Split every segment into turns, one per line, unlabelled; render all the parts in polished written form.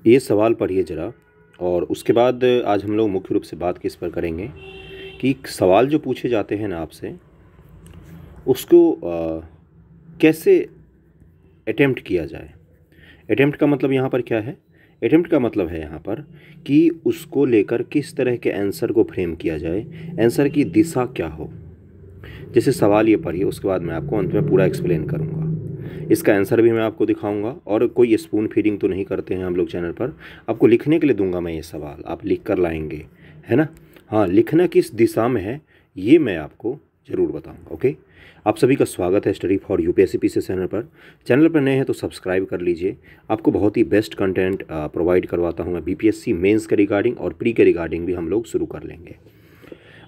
ये सवाल पढ़िए ज़रा, और उसके बाद आज हम लोग मुख्य रूप से बात किस पर करेंगे कि सवाल जो पूछे जाते हैं ना आपसे, उसको कैसे अटेम्प्ट किया जाए। अटेम्प्ट का मतलब यहाँ पर क्या है? अटेम्प्ट का मतलब है यहाँ पर कि उसको लेकर किस तरह के आंसर को फ्रेम किया जाए, आंसर की दिशा क्या हो। जैसे सवाल ये पढ़िए, उसके बाद मैं आपको अंत में पूरा एक्सप्लेन करूँगा। इसका आंसर भी मैं आपको दिखाऊंगा, और कोई स्पून फीडिंग तो नहीं करते हैं हम लोग चैनल पर। आपको लिखने के लिए दूंगा मैं ये सवाल, आप लिख कर लाएंगे, है ना। हाँ, लिखना किस दिशा में है ये मैं आपको ज़रूर बताऊंगा। ओके, आप सभी का स्वागत है study for UPSC PCS channel पर नए हैं तो सब्सक्राइब कर लीजिए। आपको बहुत ही बेस्ट कंटेंट प्रोवाइड करवाता हूँ मैं बीपीएससी मेंस के रिगार्डिंग, और प्री के रिगार्डिंग भी हम लोग शुरू कर लेंगे।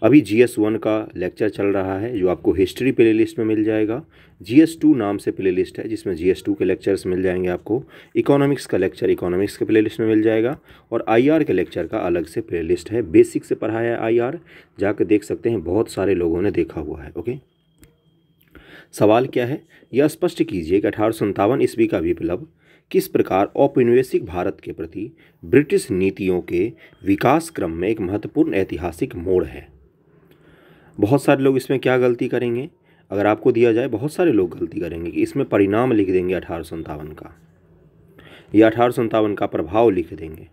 अभी GS1 का लेक्चर चल रहा है जो आपको हिस्ट्री प्लेलिस्ट में मिल जाएगा। GS2 नाम से प्लेलिस्ट है जिसमें GS2 के लेक्चर्स मिल जाएंगे आपको। इकोनॉमिक्स का लेक्चर इकोनॉमिक्स के प्लेलिस्ट में मिल जाएगा, और IR के लेक्चर का अलग से प्लेलिस्ट है। बेसिक से पढ़ा है IR, जाकर देख सकते हैं, बहुत सारे लोगों ने देखा हुआ है। ओके, सवाल क्या है? यह स्पष्ट कीजिए कि 1857 ईस्वी का विप्लव किस प्रकार औपनिवेशिक भारत के प्रति ब्रिटिश नीतियों के विकास क्रम में एक महत्वपूर्ण ऐतिहासिक मोड़ है। बहुत सारे लोग इसमें क्या गलती करेंगे, अगर आपको दिया जाए, बहुत सारे लोग गलती करेंगे कि इसमें परिणाम लिख देंगे 1857 का, या 1857 का प्रभाव लिख देंगे।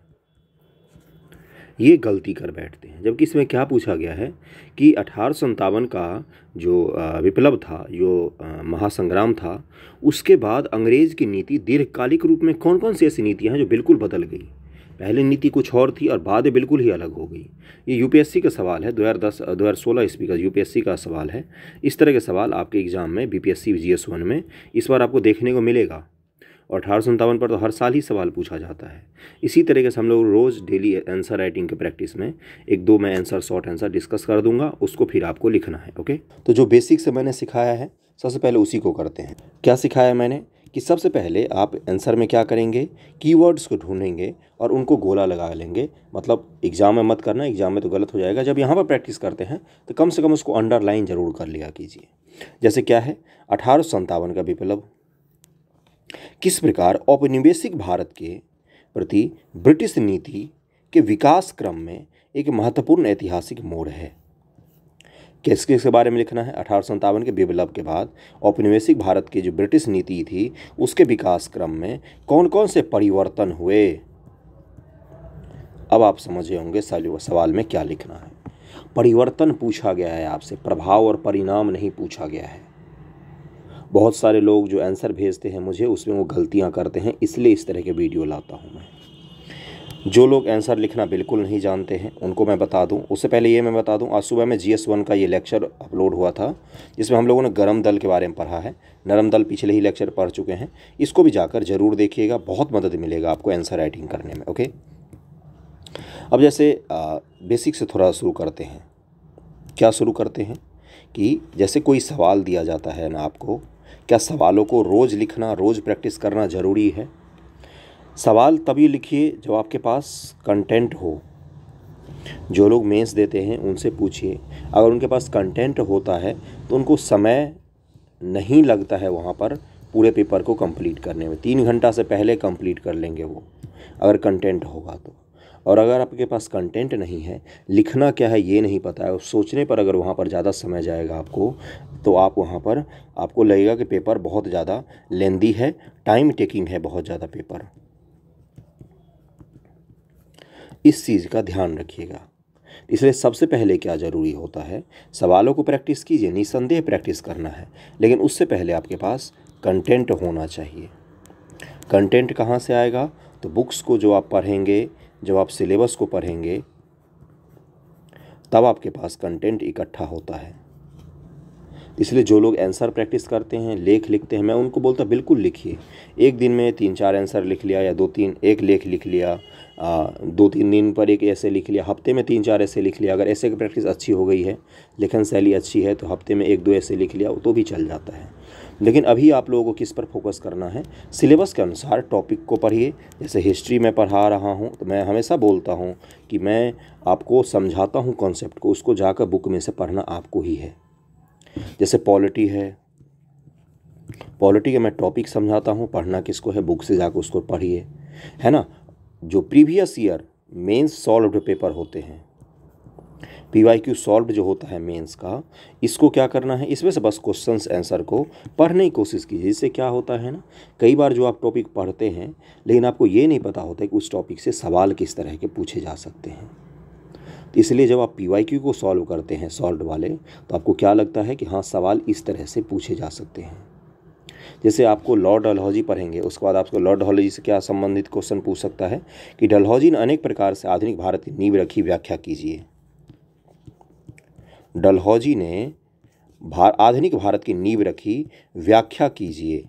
ये गलती कर बैठते हैं, जबकि इसमें क्या पूछा गया है कि 1857 का जो विप्लव था, जो महासंग्राम था, उसके बाद अंग्रेज़ की नीति दीर्घकालिक रूप में कौन कौन सी ऐसी नीतियाँ हैं जो बिल्कुल बदल गई। पहले नीति कुछ और थी और बाद में बिल्कुल ही अलग हो गई। ये यूपीएससी का सवाल है, 2016 ईस्वी का यूपीएससी का सवाल है। इस तरह के सवाल आपके एग्जाम में बीपीएससी GS1 में इस बार आपको देखने को मिलेगा, और 1857 पर तो हर साल ही सवाल पूछा जाता है। इसी तरीके से हम लोग रोज़ डेली आंसर राइटिंग के प्रैक्टिस में एक दो मैं आंसर, शॉर्ट आंसर डिस्कस कर दूंगा, उसको फिर आपको लिखना है। ओके, तो जो बेसिक से मैंने सिखाया है सबसे पहले उसी को करते हैं। क्या सिखाया मैंने कि सबसे पहले आप आंसर में क्या करेंगे, कीवर्ड्स को ढूंढेंगे और उनको गोला लगा लेंगे। मतलब एग्जाम में मत करना, एग्जाम में तो गलत हो जाएगा। जब यहाँ पर प्रैक्टिस करते हैं तो कम से कम उसको अंडरलाइन जरूर कर लिया कीजिए। जैसे क्या है, 1857 का विप्लव किस प्रकार औपनिवेशिक भारत के प्रति ब्रिटिश नीति के विकास क्रम में एक महत्वपूर्ण ऐतिहासिक मोड़ है। किस किस के बारे में लिखना है? 1857 के विप्लव के बाद औपनिवेशिक भारत की जो ब्रिटिश नीति थी उसके विकास क्रम में कौन कौन से परिवर्तन हुए। अब आप समझे होंगे सवाल में क्या लिखना है। परिवर्तन पूछा गया है आपसे, प्रभाव और परिणाम नहीं पूछा गया है। बहुत सारे लोग जो आंसर भेजते हैं मुझे, उसमें वो गलतियां करते हैं, इसलिए इस तरह के वीडियो लाता हूं मैं। जो लोग आंसर लिखना बिल्कुल नहीं जानते हैं उनको मैं बता दूं। उससे पहले ये मैं बता दूं, आज सुबह में GS1 का ये लेक्चर अपलोड हुआ था जिसमें हम लोगों ने गर्म दल के बारे में पढ़ा है। नरम दल पिछले ही लेक्चर पढ़ चुके हैं, इसको भी जाकर ज़रूर देखिएगा, बहुत मदद मिलेगा आपको आंसर राइटिंग करने में। ओके, अब जैसे बेसिक से थोड़ा शुरू करते हैं। क्या शुरू करते हैं कि जैसे कोई सवाल दिया जाता है ना आपको, क्या सवालों को रोज़ लिखना, रोज़ प्रैक्टिस करना ज़रूरी है? सवाल तभी लिखिए जब आपके पास कंटेंट हो। जो लोग मेंस देते हैं उनसे पूछिए, अगर उनके पास कंटेंट होता है तो उनको समय नहीं लगता है वहाँ पर पूरे पेपर को कंप्लीट करने में। 3 घंटा से पहले कंप्लीट कर लेंगे वो, अगर कंटेंट होगा तो। और अगर आपके पास कंटेंट नहीं है, लिखना क्या है ये नहीं पता है, सोचने पर अगर वहाँ पर ज़्यादा समय जाएगा आपको, तो आप वहाँ पर आपको लगेगा कि पेपर बहुत ज़्यादा लेंदी है, टाइम टेकिंग है बहुत ज़्यादा पेपर। इस चीज़ का ध्यान रखिएगा। इसलिए सबसे पहले क्या ज़रूरी होता है, सवालों को प्रैक्टिस कीजिए, निसंदेह प्रैक्टिस करना है, लेकिन उससे पहले आपके पास कंटेंट होना चाहिए। कंटेंट कहाँ से आएगा? तो बुक्स को जो आप पढ़ेंगे, जब आप सिलेबस को पढ़ेंगे, तब आपके पास कंटेंट इकट्ठा होता है। इसलिए जो लोग आंसर प्रैक्टिस करते हैं, लेख लिखते हैं, मैं उनको बोलता बिल्कुल लिखिए। एक दिन में 3-4 आंसर लिख लिया, या 2-3 एक लेख लिख लिया, 2-3 दिन पर एक ऐसे लिख लिया, हफ्ते में 3-4 ऐसे लिख लिया। अगर ऐसे की प्रैक्टिस अच्छी हो गई है, लेखन शैली अच्छी है, तो हफ्ते में 1-2 ऐसे लिख लिया तो भी चल जाता है। लेकिन अभी आप लोगों को किस पर फोकस करना है? सिलेबस के अनुसार टॉपिक को पढ़िए। जैसे हिस्ट्री में पढ़ा रहा हूँ तो मैं हमेशा बोलता हूँ कि मैं आपको समझाता हूँ कॉन्सेप्ट को, उसको जाकर बुक में से पढ़ना आपको ही है। जैसे पॉलिटी है, पॉलिटी का मैं टॉपिक समझाता हूँ, पढ़ना किसको है? बुक से जाकर उसको पढ़िए, है ना। जो previous year mains solved paper होते हैं, PYQ सॉल्व जो होता है मेंस का, इसको क्या करना है, इसमें से बस क्वेश्चंस आंसर को पढ़ने की कोशिश कीजिए। इससे क्या होता है ना, कई बार जो आप टॉपिक पढ़ते हैं लेकिन आपको ये नहीं पता होता है कि उस टॉपिक से सवाल किस तरह के पूछे जा सकते हैं। तो इसलिए जब आप PYQ को सॉल्व करते हैं सॉल्व वाले, तो आपको क्या लगता है कि हाँ सवाल इस तरह से पूछे जा सकते हैं। जैसे आपको लॉर्ड डलहौजी पढ़ेंगे, उसके बाद आपको लॉर्ड डलहौजी से क्या संबंधित क्वेश्चन पूछ सकता है कि डलहौजी ने अनेक प्रकार से आधुनिक भारत की नींव रखी, व्याख्या कीजिए। डलहौजी ने आधुनिक भारत की नींव रखी, व्याख्या कीजिए।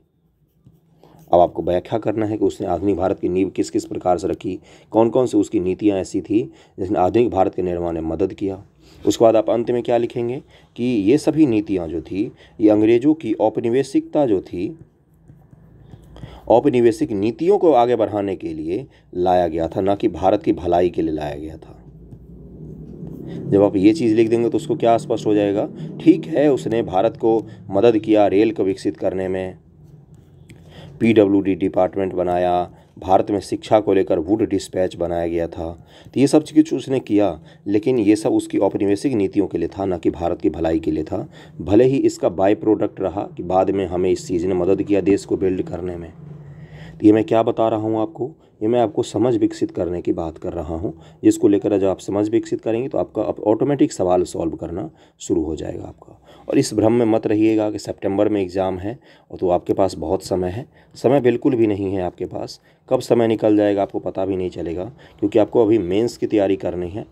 अब आपको व्याख्या करना है कि उसने आधुनिक भारत की नींव किस किस प्रकार से रखी, कौन कौन सी उसकी नीतियाँ ऐसी थी जिसने आधुनिक भारत के निर्माण में मदद किया। उसके बाद आप अंत में क्या लिखेंगे कि ये सभी नीतियाँ जो थी ये अंग्रेज़ों की औपनिवेशिकता जो थी, औपनिवेशिक नीतियों को आगे बढ़ाने के लिए लाया गया था, ना कि भारत की भलाई के लिए लाया गया था। जब आप ये चीज़ लिख देंगे तो उसको क्या स्पष्ट हो जाएगा, ठीक है उसने भारत को मदद किया रेल को विकसित करने में, PWD डिपार्टमेंट बनाया, भारत में शिक्षा को लेकर वुड डिस्पैच बनाया गया था, तो ये सब चीज़ उसने किया, लेकिन ये सब उसकी औपनिवेशिक नीतियों के लिए था, ना कि भारत की भलाई के लिए था। भले ही इसका बाय प्रोडक्ट रहा कि बाद में हमें इस चीज़ ने मदद किया देश को बिल्ड करने में। तो ये मैं क्या बता रहा हूँ आपको, ये मैं आपको समझ विकसित करने की बात कर रहा हूँ, जिसको लेकर जब आप समझ विकसित करेंगे तो आपका ऑटोमेटिक सवाल सॉल्व करना शुरू हो जाएगा आपका। और इस भ्रम में मत रहिएगा कि सितंबर में एग्ज़ाम है और तो आपके पास बहुत समय है। समय बिल्कुल भी नहीं है आपके पास, कब समय निकल जाएगा आपको पता भी नहीं चलेगा, क्योंकि आपको अभी मेंस की तैयारी करनी है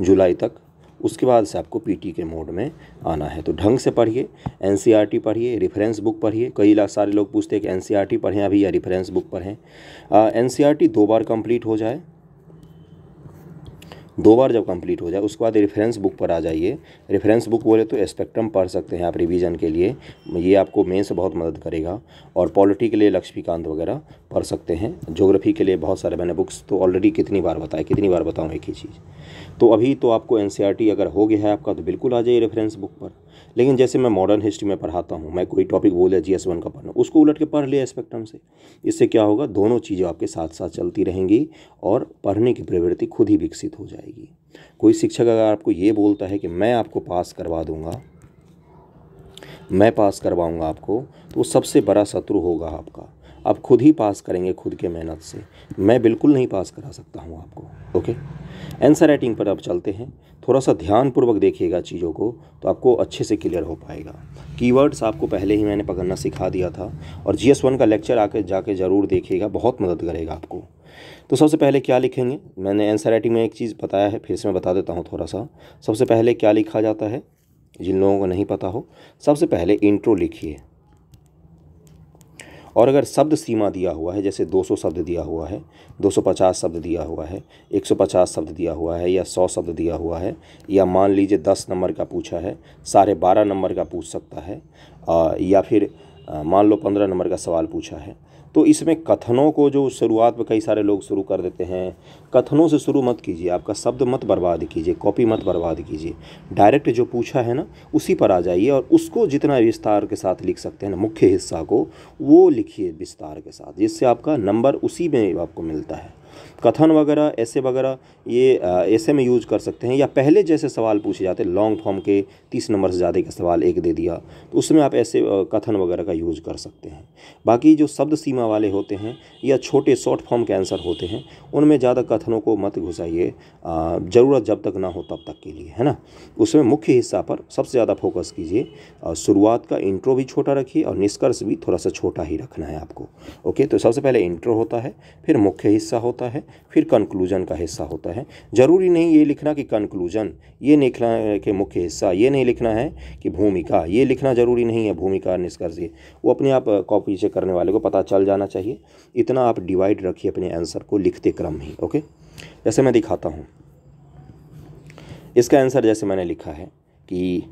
जुलाई तक। उसके बाद से आपको PT के मोड में आना है। तो ढंग से पढ़िए, NCERT पढ़िए, रेफरेंस बुक पढ़िए। सारे लोग पूछते हैं कि NCERT पढ़ें अभी या रेफरेंस बुक पढ़ें। NCERT 2 बार कंप्लीट हो जाए, 2 बार जब कंप्लीट हो जाए उसके बाद रेफरेंस बुक पर आ जाइए। रेफरेंस बुक बोले तो स्पेक्ट्रम पढ़ सकते हैं आप रिवीजन के लिए, ये आपको मेन से बहुत मदद करेगा। और पॉलिटी के लिए लक्ष्मीकांत वगैरह पढ़ सकते हैं। ज्योग्राफी के लिए बहुत सारे मैंने बुक्स तो ऑलरेडी कितनी बार बताऊँ एक ही चीज़। तो अभी तो आपको NCERT अगर हो गया है आपका तो बिल्कुल आ जाइए रेफरेंस बुक पर। लेकिन जैसे मैं मॉडर्न हिस्ट्री में पढ़ाता हूँ, मैं कोई टॉपिक बोले GS1 का पढ़ना, उसको उलट के पढ़ लिया स्पेक्ट्रम से। इससे क्या होगा, दोनों चीज़ें आपके साथ साथ चलती रहेंगी और पढ़ने की प्रवृत्ति खुद ही विकसित हो जाएगी। कोई शिक्षक अगर आपको ये बोलता है कि मैं आपको पास करवा दूंगा, मैं पास करवाऊंगा आपको, तो वो सबसे बड़ा शत्रु होगा आपका। आप खुद ही पास करेंगे खुद के मेहनत से, मैं बिल्कुल नहीं पास करा सकता हूँ आपको। ओके, आंसर राइटिंग पर अब चलते हैं। थोड़ा सा ध्यानपूर्वक देखिएगा चीज़ों को तो आपको अच्छे से क्लियर हो पाएगा। कीवर्ड्स आपको पहले ही मैंने पकड़ना सिखा दिया था, और GS1 का लेक्चर जाके ज़रूर देखिएगा, बहुत मदद करेगा आपको। तो सबसे पहले क्या लिखेंगे, मैंने आंसर राइटिंग में एक चीज़ बताया है, फिर से मैं बता देता हूँ थोड़ा सा। सबसे पहले क्या लिखा जाता है, जिन लोगों को नहीं पता हो, सबसे पहले इंट्रो लिखिए। और अगर शब्द सीमा दिया हुआ है, जैसे 200 शब्द दिया हुआ है, 250 शब्द दिया हुआ है, 150 शब्द दिया हुआ है, या 100 शब्द दिया हुआ है, या मान लीजिए 10 नंबर का पूछा है, 12.5 नंबर का पूछ सकता है, या फिर मान लो 15 नंबर का सवाल पूछा है, तो इसमें कथनों को जो शुरुआत में कई सारे लोग शुरू कर देते हैं, कथनों से शुरू मत कीजिए। आपका शब्द मत बर्बाद कीजिए, कॉपी मत बर्बाद कीजिए। डायरेक्ट जो पूछा है ना उसी पर आ जाइए, और उसको जितना विस्तार के साथ लिख सकते हैं ना, मुख्य हिस्सा को वो लिखिए विस्तार के साथ, जिससे आपका नंबर उसी में आपको मिलता है। कथन वगैरह ऐसे वगैरह ये ऐसे में यूज कर सकते हैं, या पहले जैसे सवाल पूछे जाते हैं लॉन्ग फॉर्म के 30 नंबर से ज़्यादा का सवाल एक दे दिया, तो उसमें आप ऐसे कथन वगैरह का यूज कर सकते हैं। बाकी जो शब्द सीमा वाले होते हैं या छोटे शॉर्ट फॉर्म के आंसर होते हैं, उनमें ज़्यादा कथनों को मत घुसाइए, ज़रूरत जब तक ना हो तब तक के लिए, है ना। उसमें मुख्य हिस्सा पर सबसे ज़्यादा फोकस कीजिए। शुरुआत का इंट्रो भी छोटा रखिए और निष्कर्ष भी थोड़ा सा छोटा ही रखना है आपको। ओके, तो सबसे पहले इंट्रो होता है, फिर मुख्य हिस्सा होता है, फिर कंक्लूजन का हिस्सा होता है। ज़रूरी नहीं ये लिखना कि कंक्लूजन, ये नहीं लिखना है कि मुख्य हिस्सा, ये नहीं लिखना है कि भूमिका, ये लिखना ज़रूरी नहीं है। भूमिका निष्कर्ष ये वो अपने आप कॉपी से करने वाले को पता चल जाना चाहिए। इतना आप डिवाइड रखिए अपने आंसर को लिखते क्रम ही। ओके, जैसे मैं दिखाता हूँ इसका आंसर, जैसे मैंने लिखा है कि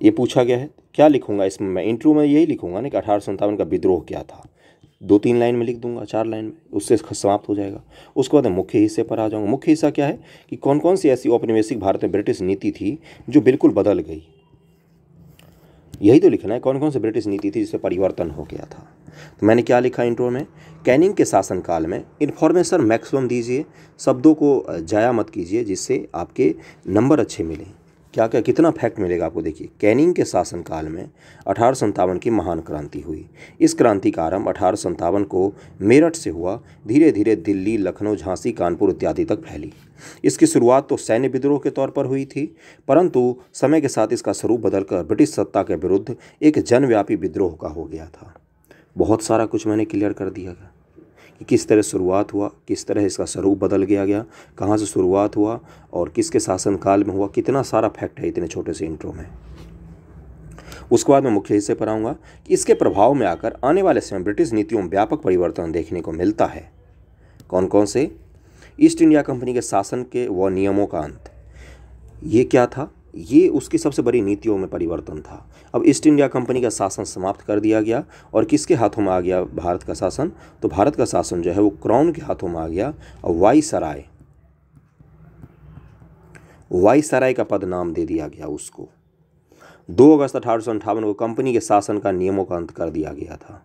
ये पूछा गया है, क्या लिखूंगा इसमें मैं, इंट्रो में यही लिखूंगा ना कि 1857 का विद्रोह क्या था, 2-3 लाइन में लिख दूंगा, 4 लाइन में, उससे समाप्त हो जाएगा। उसके बाद मुख्य हिस्से पर आ जाऊंगा। मुख्य हिस्सा क्या है कि कौन कौन सी ऐसी औपनिवेशिक भारत में ब्रिटिश नीति थी जो बिल्कुल बदल गई। यही तो लिखना है, कौन कौन सी ब्रिटिश नीति थी जिससे परिवर्तन हो गया था। तो मैंने क्या लिखा इंट्रो में, कैनिंग के शासनकाल में इन्फॉर्मेशन मैक्सिमम दीजिए, शब्दों को जाया मत कीजिए जिससे आपके नंबर अच्छे मिलें। क्या क्या कितना फैक्ट मिलेगा आपको, देखिए। कैनिंग के शासनकाल में 1857 की महान क्रांति हुई। इस क्रांति का आरंभ 1857 को मेरठ से हुआ, धीरे धीरे दिल्ली, लखनऊ, झांसी, कानपुर इत्यादि तक फैली। इसकी शुरुआत तो सैन्य विद्रोह के तौर पर हुई थी, परंतु समय के साथ इसका स्वरूप बदलकर ब्रिटिश सत्ता के विरुद्ध एक जनव्यापी विद्रोह का हो गया था। बहुत सारा कुछ मैंने क्लियर कर दिया गया कि किस तरह शुरुआत हुआ, किस तरह इसका स्वरूप बदल गया, कहाँ से शुरुआत हुआ और किसके शासनकाल में हुआ। कितना सारा फैक्ट है इतने छोटे से इंट्रो में। उसके बाद मैं मुख्य हिस्से पर आऊँगा कि इसके प्रभाव में आकर आने वाले समय ब्रिटिश नीतियों में व्यापक परिवर्तन देखने को मिलता है। कौन कौन से? ईस्ट इंडिया कंपनी के शासन के व नियमों का अंत। ये क्या था? ये उसकी सबसे बड़ी नीतियों में परिवर्तन था। अब ईस्ट इंडिया कंपनी का शासन समाप्त कर दिया गया और किसके हाथों में आ गया भारत का शासन? तो भारत का शासन जो है वो क्राउन के हाथों में आ गया और वाइसराय का पद नाम दे दिया गया उसको। 2 अगस्त 1858 को कंपनी के शासन का नियमों का अंत कर दिया गया था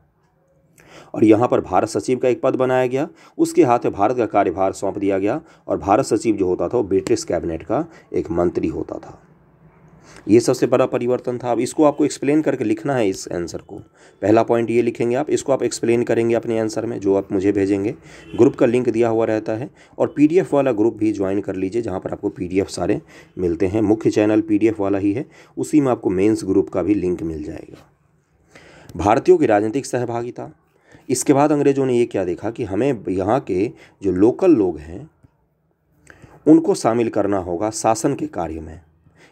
और यहाँ पर भारत सचिव का एक पद बनाया गया, उसके हाथ में भारत का कार्यभार सौंप दिया गया और भारत सचिव जो होता था वो ब्रिटिश कैबिनेट का एक मंत्री होता था। ये सबसे बड़ा परिवर्तन था। अब इसको आपको एक्सप्लेन करके लिखना है इस आंसर को। पहला पॉइंट ये लिखेंगे आप, इसको आप एक्सप्लेन करेंगे अपने आंसर में जो आप मुझे भेजेंगे। ग्रुप का लिंक दिया हुआ रहता है और पीडीएफ वाला ग्रुप भी ज्वाइन कर लीजिए जहाँ पर आपको पीडीएफ सारे मिलते हैं। मुख्य चैनल पीडीएफ वाला ही है, उसी में आपको मेंस ग्रुप का भी लिंक मिल जाएगा। भारतीयों की राजनीतिक सहभागिता। इसके बाद अंग्रेजों ने ये क्या देखा कि हमें यहाँ के जो लोकल लोग हैं उनको शामिल करना होगा शासन के कार्य में।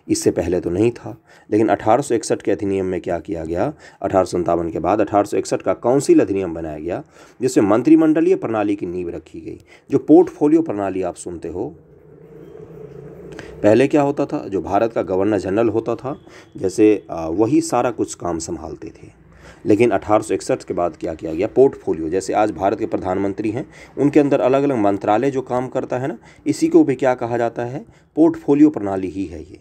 इससे पहले तो नहीं था, लेकिन 1861 के अधिनियम में क्या किया गया, 1857 के बाद 1861 का काउंसिल अधिनियम बनाया गया जिसमें मंत्रिमंडलीय प्रणाली की नींव रखी गई। जो पोर्टफोलियो प्रणाली आप सुनते हो, पहले क्या होता था, जो भारत का गवर्नर जनरल होता था जैसे वही सारा कुछ काम संभालते थे, लेकिन 1861 के बाद क्या किया गया, पोर्टफोलियो। जैसे आज भारत के प्रधानमंत्री हैं, उनके अंदर अलग अलग मंत्रालय जो काम करता है ना, इसी को भी क्या कहा जाता है, पोर्टफोलियो प्रणाली ही है ये।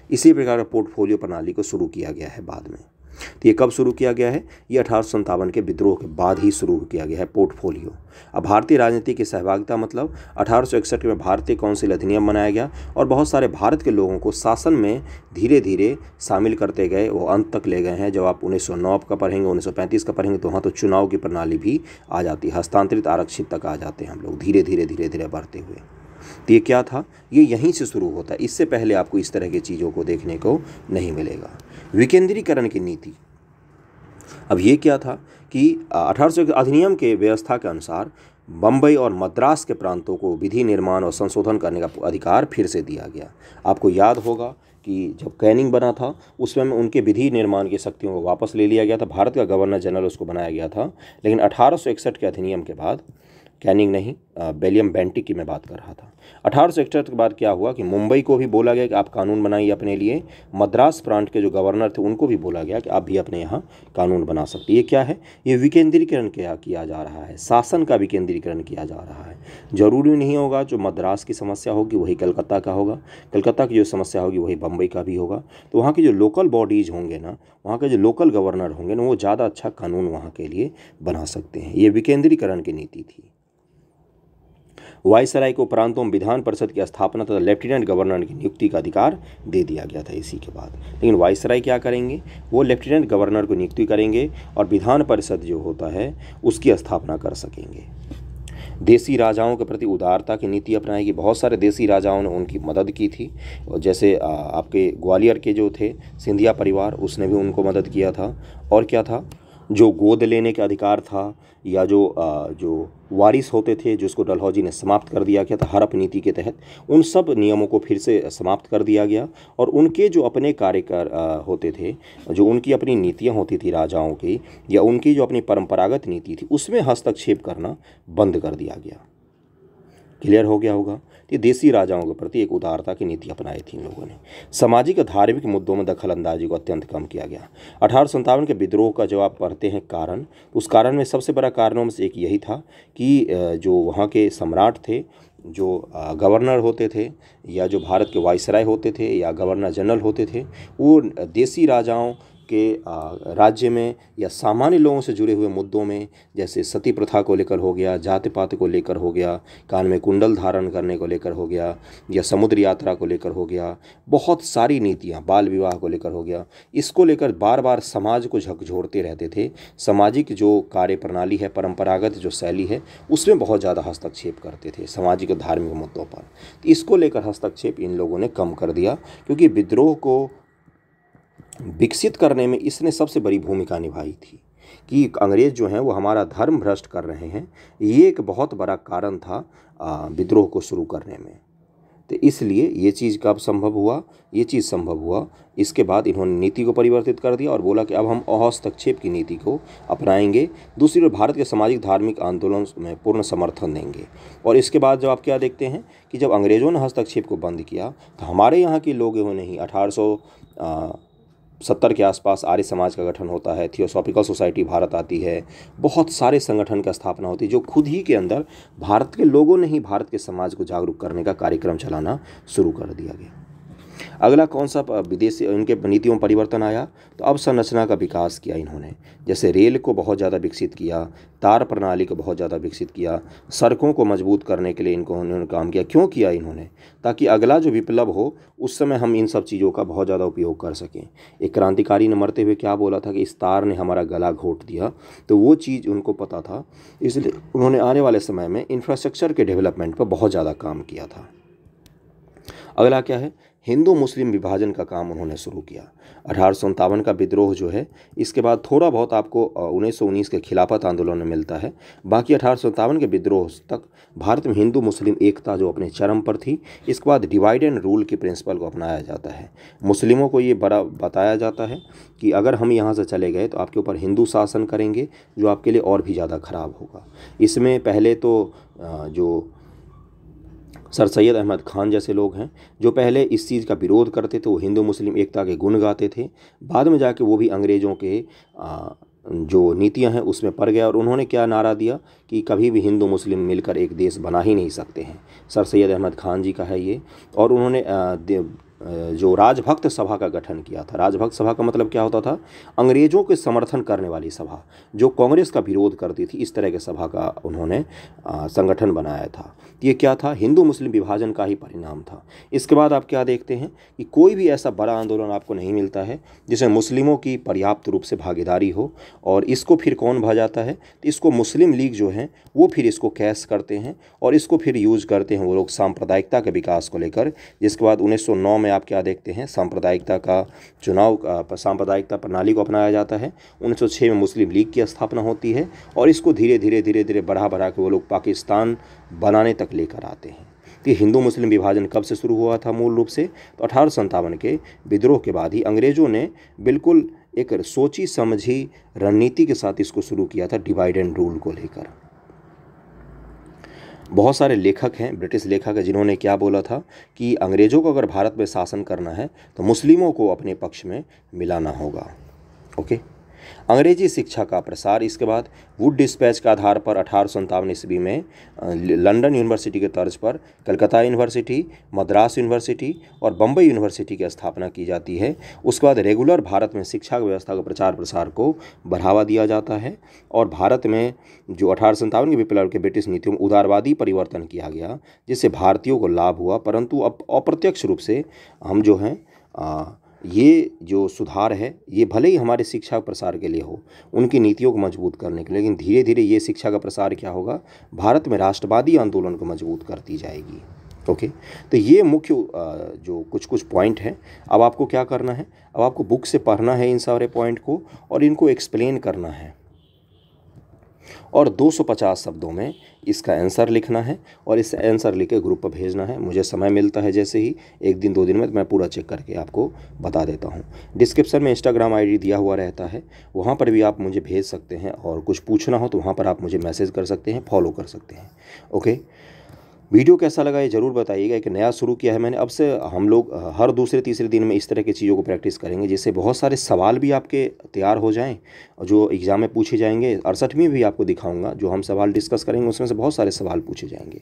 इसी प्रकार पोर्टफोलियो प्रणाली को शुरू किया गया है बाद में। तो ये कब शुरू किया गया है? ये 1857 के विद्रोह के बाद ही शुरू किया गया है पोर्टफोलियो। अब भारतीय राजनीति की सहभागिता मतलब 1861 में भारतीय काउंसिल अधिनियम बनाया गया और बहुत सारे भारत के लोगों को शासन में धीरे धीरे शामिल करते गए, वो अंत तक ले गए हैं। जब आप 1909 का पढ़ेंगे, 1935 का पढ़ेंगे तो वहाँ तो चुनाव की प्रणाली भी आ जाती है, हस्तांतरित आरक्षित तक आ जाते हैं हम लोग धीरे धीरे बढ़ते हुए। तो ये क्या था, ये यहीं से शुरू होता है। इससे पहले आपको इस तरह की चीज़ों को देखने को नहीं मिलेगा। विकेंद्रीकरण की नीति। अब ये क्या था कि 1800 अधिनियम के व्यवस्था के अनुसार बम्बई और मद्रास के प्रांतों को विधि निर्माण और संशोधन करने का अधिकार फिर से दिया गया। आपको याद होगा कि जब कैनिंग बना था उस समय उनके विधि निर्माण की शक्तियों को वापस ले लिया गया था, भारत का गवर्नर जनरल उसको बनाया गया था। लेकिन 1861 के अधिनियम के बाद, कैनिंग नहीं, विलियम बेंटिक की मैं बात कर रहा था, 1861 के बाद क्या हुआ कि मुंबई को भी बोला गया कि आप कानून बनाइए अपने लिए। मद्रास प्रांत के जो गवर्नर थे उनको भी बोला गया कि आप भी अपने यहाँ कानून बना सकते। ये क्या है, ये विकेंद्रीकरण किया जा रहा है, शासन का विकेंद्रीकरण किया जा रहा है। जरूरी नहीं होगा जो मद्रास की समस्या होगी वही कलकत्ता का होगा, कलकत्ता की जो समस्या होगी वही बम्बई का भी होगा। तो वहाँ की जो लोकल बॉडीज़ होंगे ना, वहाँ के जो लोकल गवर्नर होंगे ना, वो ज़्यादा अच्छा कानून वहाँ के लिए बना सकते हैं। ये विकेंद्रीकरण की नीति थी। वाइसराय को प्रांतों में विधान परिषद की स्थापना तथा लेफ्टिनेंट गवर्नर की नियुक्ति का अधिकार दे दिया गया था इसी के बाद। लेकिन वाइसराय क्या करेंगे, वो लेफ्टिनेंट गवर्नर को नियुक्ति करेंगे और विधान परिषद जो होता है उसकी स्थापना कर सकेंगे। देसी राजाओं के प्रति उदारता की नीति अपनाएगी। बहुत सारे देसी राजाओं ने उनकी मदद की थी, जैसे आपके ग्वालियर के जो थे सिंधिया परिवार, उसने भी उनको मदद किया था। और क्या था, जो गोद लेने का अधिकार था या जो वारिस होते थे जिसको डलहौजी ने समाप्त कर दिया गया था हड़प नीति के तहत, उन सब नियमों को फिर से समाप्त कर दिया गया और उनके जो अपने कार्यकर होते थे, जो उनकी अपनी नीतियां होती थी राजाओं की या उनकी जो अपनी परंपरागत नीति थी उसमें हस्तक्षेप करना बंद कर दिया गया। क्लियर हो गया होगा। ये देसी राजाओं के प्रति एक उदारता की नीति अपनाई थी इन लोगों ने। सामाजिक और धार्मिक मुद्दों में दखल अंदाजी को अत्यंत कम किया गया। 1857 के विद्रोह का जब आप पढ़ते हैं कारण, तो उस कारण में सबसे बड़ा कारणों में से एक यही था कि जो वहाँ के सम्राट थे, जो गवर्नर होते थे या जो भारत के वाइसराय होते थे या गवर्नर जनरल होते थे, वो देसी राजाओं के राज्य में या सामान्य लोगों से जुड़े हुए मुद्दों में, जैसे सती प्रथा को लेकर हो गया, जाति पात को लेकर हो गया, कान में कुंडल धारण करने को लेकर हो गया, या समुद्र यात्रा को लेकर हो गया, बहुत सारी नीतियाँ, बाल विवाह को लेकर हो गया, इसको लेकर बार बार समाज को झकझोरते रहते थे। सामाजिक जो कार्य प्रणाली है, परंपरागत जो शैली है, उसमें बहुत ज़्यादा हस्तक्षेप करते थे सामाजिक और धार्मिक मुद्दों पर। तो इसको लेकर हस्तक्षेप इन लोगों ने कम कर दिया, क्योंकि विद्रोह को विकसित करने में इसने सबसे बड़ी भूमिका निभाई थी कि अंग्रेज़ जो हैं वो हमारा धर्म भ्रष्ट कर रहे हैं। ये एक बहुत बड़ा कारण था विद्रोह को शुरू करने में। तो इसलिए ये चीज़ कब संभव हुआ? ये चीज़ संभव हुआ इसके बाद इन्होंने नीति को परिवर्तित कर दिया और बोला कि अब हम हस्तक्षेप की नीति को अपनाएंगे। दूसरी ओर भारत के सामाजिक धार्मिक आंदोलन में पूर्ण समर्थन देंगे। और इसके बाद जब आप क्या देखते हैं कि जब अंग्रेज़ों ने हस्तक्षेप को बंद किया तो हमारे यहाँ के लोगों ने ही 1870 के आसपास आर्य समाज का गठन होता है, थियोसॉफिकल सोसाइटी भारत आती है, बहुत सारे संगठन का स्थापना होती है, जो खुद ही के अंदर भारत के लोगों ने ही भारत के समाज को जागरूक करने का कार्यक्रम चलाना शुरू कर दिया गया। अगला कौन सा विदेशी इनके नीतियों में परिवर्तन आया? तो अब संरचना का विकास किया इन्होंने, जैसे रेल को बहुत ज़्यादा विकसित किया, तार प्रणाली को बहुत ज़्यादा विकसित किया, सड़कों को मजबूत करने के लिए इन्होंने काम किया। क्यों किया इन्होंने? ताकि अगला जो विप्लव हो उस समय हम इन सब चीज़ों का बहुत ज़्यादा उपयोग कर सकें। एक क्रांतिकारी ने मरते हुए क्या बोला था कि इस तार ने हमारा गला घोट दिया, तो वो चीज़ उनको पता था, इसलिए उन्होंने आने वाले समय में इंफ्रास्ट्रक्चर के डेवलपमेंट पर बहुत ज़्यादा काम किया था। अगला क्या है? हिंदू मुस्लिम विभाजन का काम उन्होंने शुरू किया। 1857 का विद्रोह जो है, इसके बाद थोड़ा बहुत आपको 1919 के खिलाफत आंदोलन में मिलता है। बाकी 1857 के विद्रोह तक भारत में हिंदू मुस्लिम एकता जो अपने चरम पर थी। इसके बाद डिवाइड एंड रूल की प्रिंसिपल को अपनाया जाता है। मुस्लिमों को ये बड़ा बताया जाता है कि अगर हम यहाँ से चले गए तो आपके ऊपर हिंदू शासन करेंगे, जो आपके लिए और भी ज़्यादा खराब होगा। इसमें पहले तो जो सर सैयद अहमद खान जैसे लोग हैं, जो पहले इस चीज़ का विरोध करते थे, वो हिंदू मुस्लिम एकता के गुण गाते थे। बाद में जाके वो भी अंग्रेज़ों के जो नीतियां हैं उसमें पड़ गया, और उन्होंने क्या नारा दिया कि कभी भी हिंदू मुस्लिम मिलकर एक देश बना ही नहीं सकते हैं। सर सैयद अहमद खान जी का है ये। और उन्होंने जो राजभक्त सभा का गठन किया था। राजभक्त सभा का मतलब क्या होता था? अंग्रेज़ों के समर्थन करने वाली सभा, जो कांग्रेस का विरोध करती थी, इस तरह के सभा का उन्होंने संगठन बनाया था। ये क्या था? हिंदू मुस्लिम विभाजन का ही परिणाम था। इसके बाद आप क्या देखते हैं कि कोई भी ऐसा बड़ा आंदोलन आपको नहीं मिलता है जिसमें मुस्लिमों की पर्याप्त रूप से भागीदारी हो। और इसको फिर कौन भजाता है? तो इसको मुस्लिम लीग जो है वो फिर इसको कैश करते हैं और इसको फिर यूज़ करते हैं वो लोग सांप्रदायिकता के विकास को लेकर। जिसके बाद 1909 में आप क्या देखते हैं? सांप्रदायिकता का चुनाव, सांप्रदायिकता प्रणाली को अपनाया जाता है। 1906 में मुस्लिम लीग की स्थापना होती है और इसको धीरे धीरे बढ़ा के वो लोग पाकिस्तान बनाने तक लेकर आते हैं। तो हिंदू मुस्लिम विभाजन कब से शुरू हुआ था मूल रूप से? तो 1857 के विद्रोह के बाद ही अंग्रेज़ों ने बिल्कुल एक सोची समझी रणनीति के साथ इसको शुरू किया था, डिवाइड एंड रूल को लेकर। बहुत सारे लेखक हैं, ब्रिटिश लेखक हैं, जिन्होंने क्या बोला था कि अंग्रेज़ों को अगर भारत में शासन करना है तो मुस्लिमों को अपने पक्ष में मिलाना होगा। ओके। अंग्रेजी शिक्षा का प्रसार। इसके बाद वुड डिस्पैच के आधार पर 1857 ईस्वी में लंदन यूनिवर्सिटी के तर्ज पर कलकत्ता यूनिवर्सिटी, मद्रास यूनिवर्सिटी और बम्बई यूनिवर्सिटी की स्थापना की जाती है। उसके बाद रेगुलर भारत में शिक्षा व्यवस्था को प्रचार प्रसार को बढ़ावा दिया जाता है और भारत में जो 1857 के विप्लव के ब्रिटिश नीतियों में उदारवादी परिवर्तन किया गया, जिससे भारतीयों को लाभ हुआ। परंतु अब अप्रत्यक्ष रूप से हम जो हैं ये जो सुधार है ये भले ही हमारे शिक्षा प्रसार के लिए हो, उनकी नीतियों को मजबूत करने के लिए, लेकिन धीरे धीरे ये शिक्षा का प्रसार क्या होगा? भारत में राष्ट्रवादी आंदोलन को मजबूत करती जाएगी। ओके। तो ये मुख्य जो कुछ पॉइंट हैं। अब आपको क्या करना है? अब आपको बुक से पढ़ना है इन सारे पॉइंट को और इनको एक्सप्लेन करना है और 250 शब्दों में इसका आंसर लिखना है और इस आंसर लिख के ग्रुप पर भेजना है। मुझे समय मिलता है जैसे ही 1 दिन 2 दिन में, तो मैं पूरा चेक करके आपको बता देता हूँ। डिस्क्रिप्शन में इंस्टाग्राम आईडी दिया हुआ रहता है, वहाँ पर भी आप मुझे भेज सकते हैं और कुछ पूछना हो तो वहाँ पर आप मुझे मैसेज कर सकते हैं, फॉलो कर सकते हैं। ओके। वीडियो कैसा लगा ये ज़रूर बताइएगा। एक नया शुरू किया है मैंने, अब से हम लोग हर दूसरे तीसरे दिन में इस तरह की चीज़ों को प्रैक्टिस करेंगे, जिससे बहुत सारे सवाल भी आपके तैयार हो जाएं और जो एग्ज़ाम में पूछे जाएंगे। 68वीं भी आपको दिखाऊंगा, जो हम सवाल डिस्कस करेंगे उसमें से बहुत सारे सवाल पूछे जाएंगे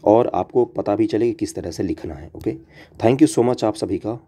और आपको पता भी चले कि किस तरह से लिखना है। Okay. Thank you so much आप सभी का।